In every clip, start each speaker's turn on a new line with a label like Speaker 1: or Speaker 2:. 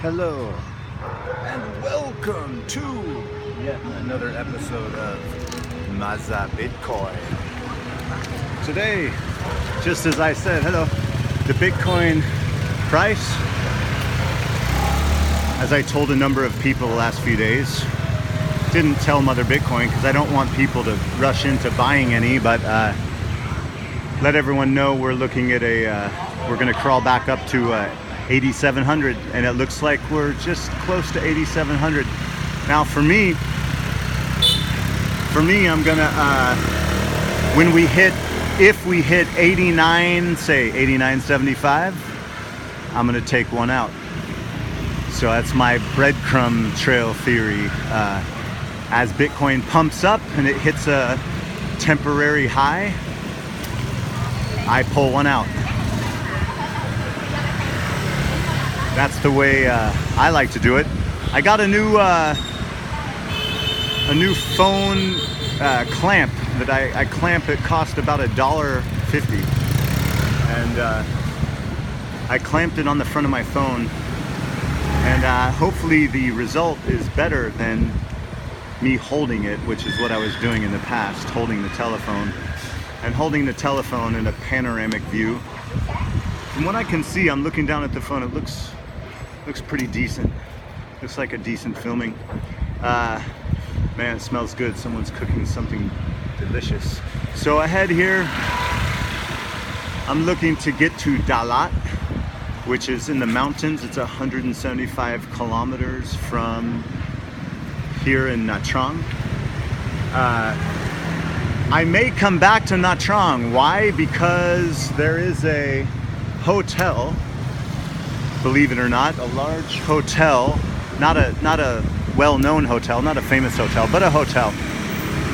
Speaker 1: Hello, and welcome to yet another episode of Maza Bitcoin. Today, just as I said, hello, the Bitcoin price, as I told a number of people the last few days, didn't tell Mother Bitcoin because I don't want people to rush into buying any, but let everyone know we're looking at we're going to crawl back up to 8,700, and it looks like we're just close to 8,700. Now for me, I'm gonna if we hit 89, say 89.75, I'm gonna take one out. So that's my breadcrumb trail theory. As Bitcoin pumps up and it hits a temporary high, I pull one out. That's the way I like to do it. I got a new phone clamp that I clamp. It cost about $1.50, and I clamped it on the front of my phone, and hopefully the result is better than me holding it, which is what I was doing in the past, holding the telephone in a panoramic view. From what I can see, I'm looking down at the phone. It looks pretty decent. Looks like a decent filming. Man, it smells good. Someone's cooking something delicious. So ahead here, I'm looking to get to Dalat, which is in the mountains. It's 175 kilometers from here in Nha Trang. I may come back to Nha Trang. Why? Because there is a hotel, believe it or not, a large hotel, not a well-known hotel, not a famous hotel, but a hotel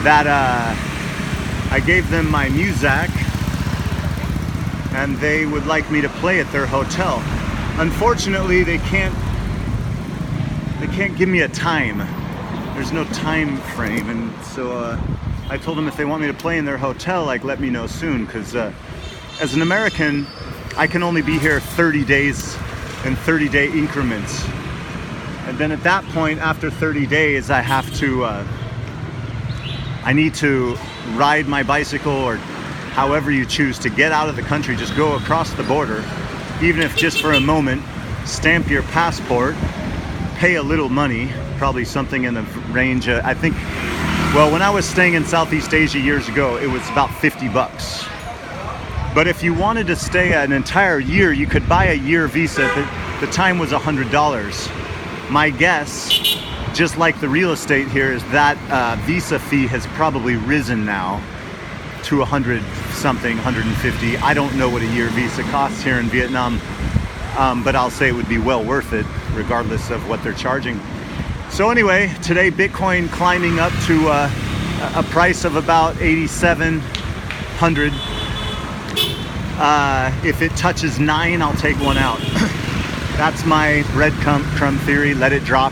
Speaker 1: that I gave them my muzak, and they would like me to play at their hotel. Unfortunately, they can't give me a time. There's no time frame, and so I told them if they want me to play in their hotel, like, let me know soon, because as an American, I can only be here 30 days in 30-day increments. And then at that point, after 30 days, I need to ride my bicycle, or however you choose to get out of the country, just go across the border, even if just for a moment, stamp your passport, pay a little money, probably something in the range of, I think, well, when I was staying in Southeast Asia years ago, it was about $50. But if you wanted to stay an entire year, you could buy a year visa. The time was $100. My guess, just like the real estate here, is that visa fee has probably risen now to 100 something, 150. I don't know what a year visa costs here in Vietnam, but I'll say it would be well worth it, regardless of what they're charging. So anyway, today Bitcoin climbing up to a price of about 8,700. If it touches 9, I'll take one out. That's my breadcrumb theory. Let it drop,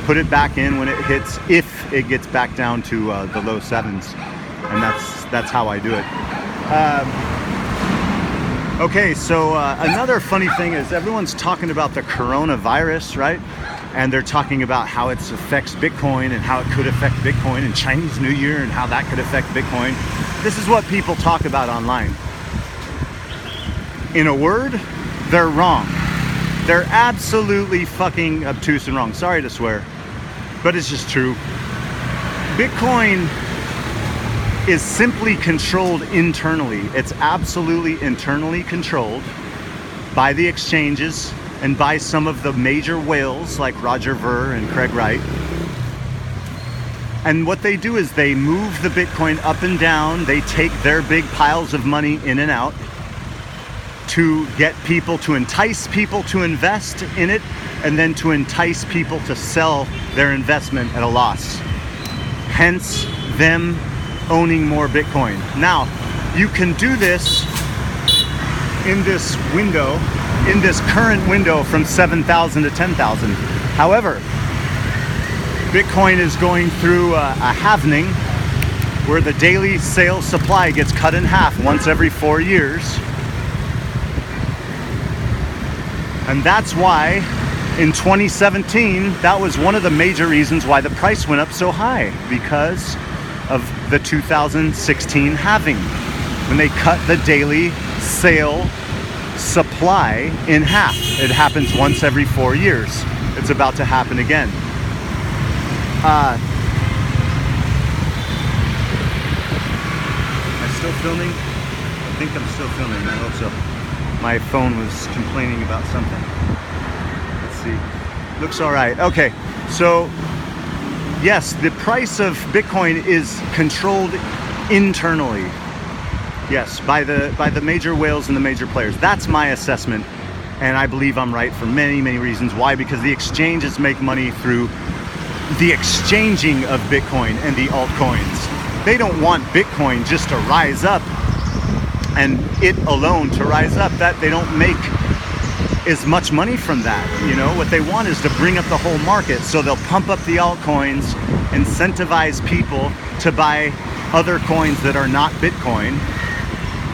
Speaker 1: put it back in when it hits, if it gets back down to the low 7s, and that's how I do it. Okay, so another funny thing is everyone's talking about the coronavirus, right? And they're talking about how it affects Bitcoin and how it could affect Bitcoin, and Chinese New Year and how that could affect Bitcoin. This is what people talk about online. In a word, they're wrong. They're absolutely fucking obtuse and wrong. Sorry to swear, but it's just true. Bitcoin is simply controlled internally. It's absolutely internally controlled by the exchanges and by some of the major whales like Roger Ver and Craig Wright. And what they do is they move the Bitcoin up and down. They take their big piles of money in and out to get people, to entice people to invest in it, and then to entice people to sell their investment at a loss. Hence, them owning more Bitcoin. Now, you can do this in this window, in this current window from 7,000 to 10,000. However, Bitcoin is going through a halvening where the daily sales supply gets cut in half once every 4 years. And that's why In 2017, that was one of the major reasons why the price went up so high, because of the 2016 halving, when they cut the daily sale supply in half. It happens once every 4 years. It's about to happen again. Am I still filming? I think I'm still filming. I hope so. My phone was complaining about something. Let's see. Looks all right. Okay, so yes, the price of Bitcoin is controlled internally. Yes, by the major whales and the major players. That's my assessment, and I believe I'm right for many, many reasons. Why? Because the exchanges make money through the exchanging of Bitcoin and the altcoins. They don't want Bitcoin just to rise up and it alone to rise up. That they don't make as much money from that. You know, what they want is to bring up the whole market. So they'll pump up the altcoins, incentivize people to buy other coins that are not Bitcoin.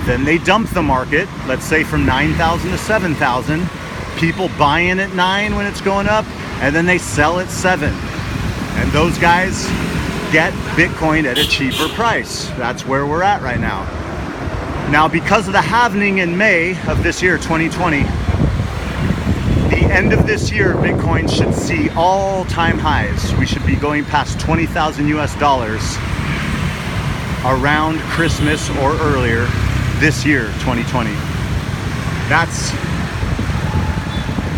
Speaker 1: Then they dump the market, let's say from 9,000 to 7,000. People buy in at 9 when it's going up, and then they sell at 7. And those guys get Bitcoin at a cheaper price. That's where we're at right now. Now, because of the halving in May of this year, 2020, the end of this year, Bitcoin should see all-time highs. We should be going past 20,000 US dollars around Christmas or earlier this year, 2020. That's,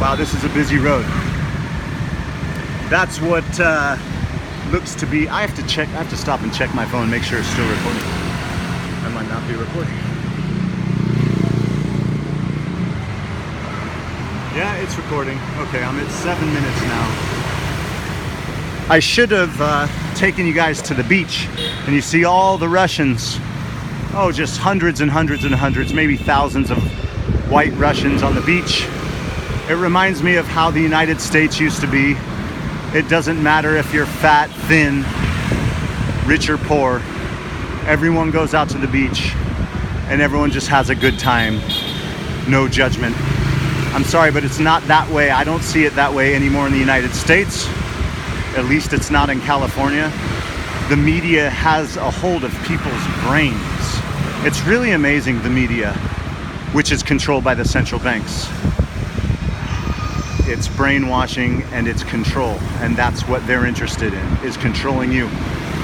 Speaker 1: wow, this is a busy road. That's what looks to be. I have to stop and check my phone, make sure it's still recording. I might not be recording. Yeah, it's recording. Okay, I'm at 7 minutes now. I should have taken you guys to the beach, and you see all the Russians. Oh, just hundreds and hundreds and hundreds, maybe thousands of white Russians on the beach. It reminds me of how the United States used to be. It doesn't matter if you're fat, thin, rich or poor. Everyone goes out to the beach and everyone just has a good time. No judgment. I'm sorry, but it's not that way. I don't see it that way anymore in the United States. At least it's not in California. The media has a hold of people's brains. It's really amazing, the media, which is controlled by the central banks. It's brainwashing and it's control, and that's what they're interested in, is controlling you.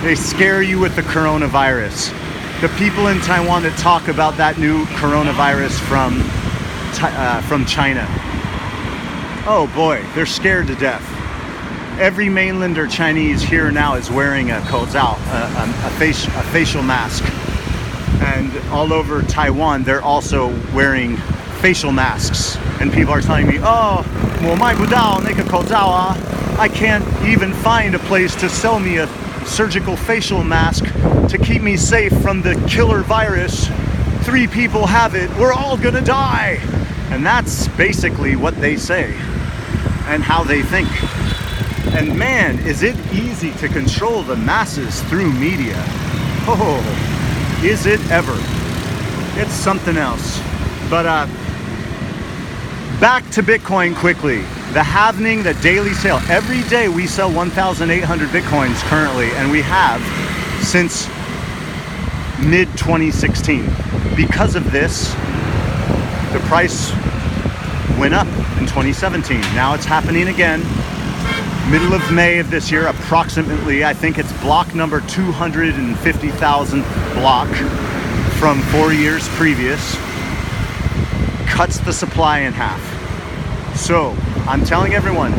Speaker 1: They scare you with the coronavirus. The people in Taiwan that talk about that new coronavirus from China, oh boy, they're scared to death. Every mainlander Chinese here now is wearing a kozao, a facial mask. And all over Taiwan, they're also wearing facial masks. And people are telling me, oh, 我买不到那个口罩啊. I can't even find a place to sell me a surgical facial mask to keep me safe from the killer virus. 3 people have it, we're all gonna die. And that's basically what they say and how they think. And man, is it easy to control the masses through media. Oh, is it ever? It's something else. But back to Bitcoin quickly. The halving, the daily sale. Every day we sell 1,800 Bitcoins currently, and we have since mid-2016. Because of this, the price went up in 2017. Now it's happening again. Middle of May of this year, approximately, I think it's block number 250,000 block from 4 years previous, cuts the supply in half. So I'm telling everyone,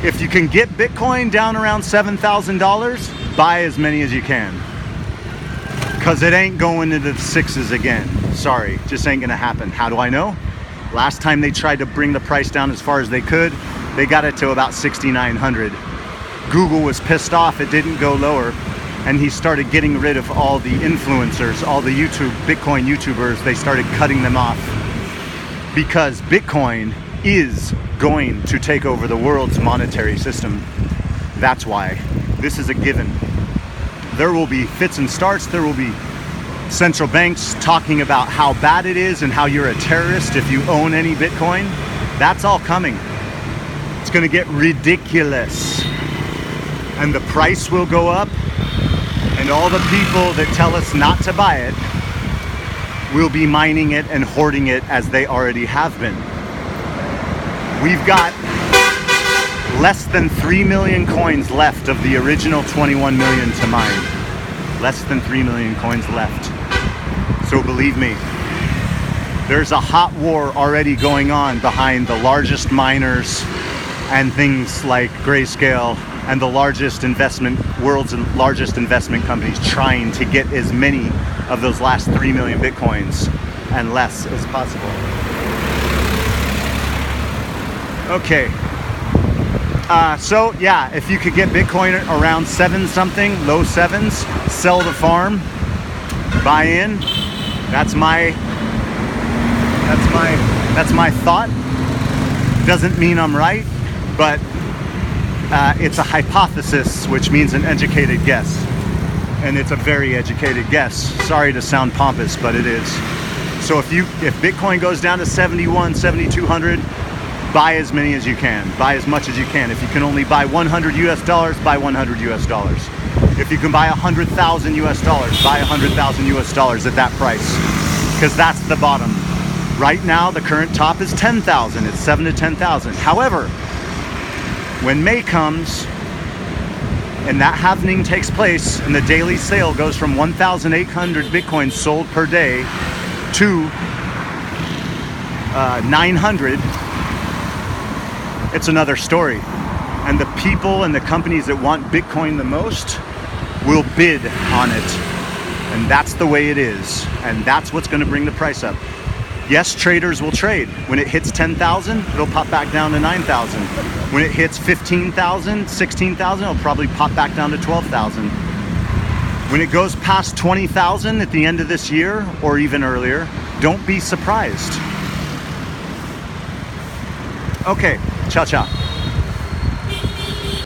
Speaker 1: if you can get Bitcoin down around $7,000, buy as many as you can, because it ain't going into the 6s again. Sorry, just ain't gonna happen. How do I know? Last time they tried to bring the price down as far as they could, they got it to about 6,900. Google was pissed off it didn't go lower, and he started getting rid of all the influencers, all the Bitcoin YouTubers. They started cutting them off because Bitcoin is going to take over the world's monetary system. That's why. This is a given. There will be fits and starts. There will be central banks talking about how bad it is and how you're a terrorist if you own any Bitcoin. That's all coming. It's going to get ridiculous. And the price will go up. And all the people that tell us not to buy it will be mining it and hoarding it as they already have been. We've got less than 3 million coins left of the original 21 million to mine. Less than 3 million coins left. So believe me, there's a hot war already going on behind the largest miners and things like Grayscale and the world's largest investment companies trying to get as many of those last 3 million Bitcoins and less as possible. Okay. So yeah, if you could get Bitcoin around 7 something, low 7s, sell the farm, buy in. That's my thought. Doesn't mean I'm right, but it's a hypothesis, which means an educated guess. And it's a very educated guess. Sorry to sound pompous, but it is. So if Bitcoin goes down to 71, 7,200, buy as many as you can. Buy as much as you can. If you can only buy 100 US dollars, buy 100 US dollars. If you can buy 100,000 US dollars, buy 100,000 US dollars at that price. Because that's the bottom. Right now, the current top is 10,000. It's 7 to 10,000. However, when May comes and that halvening takes place and the daily sale goes from 1,800 Bitcoins sold per day to 900, it's another story. And the people and the companies that want Bitcoin the most will bid on it. And that's the way it is. And that's what's going to bring the price up. Yes, traders will trade. When it hits 10,000, it'll pop back down to 9,000. When it hits 15,000, 16,000, it'll probably pop back down to 12,000. When it goes past 20,000 at the end of this year or even earlier, don't be surprised. Okay, ciao, ciao.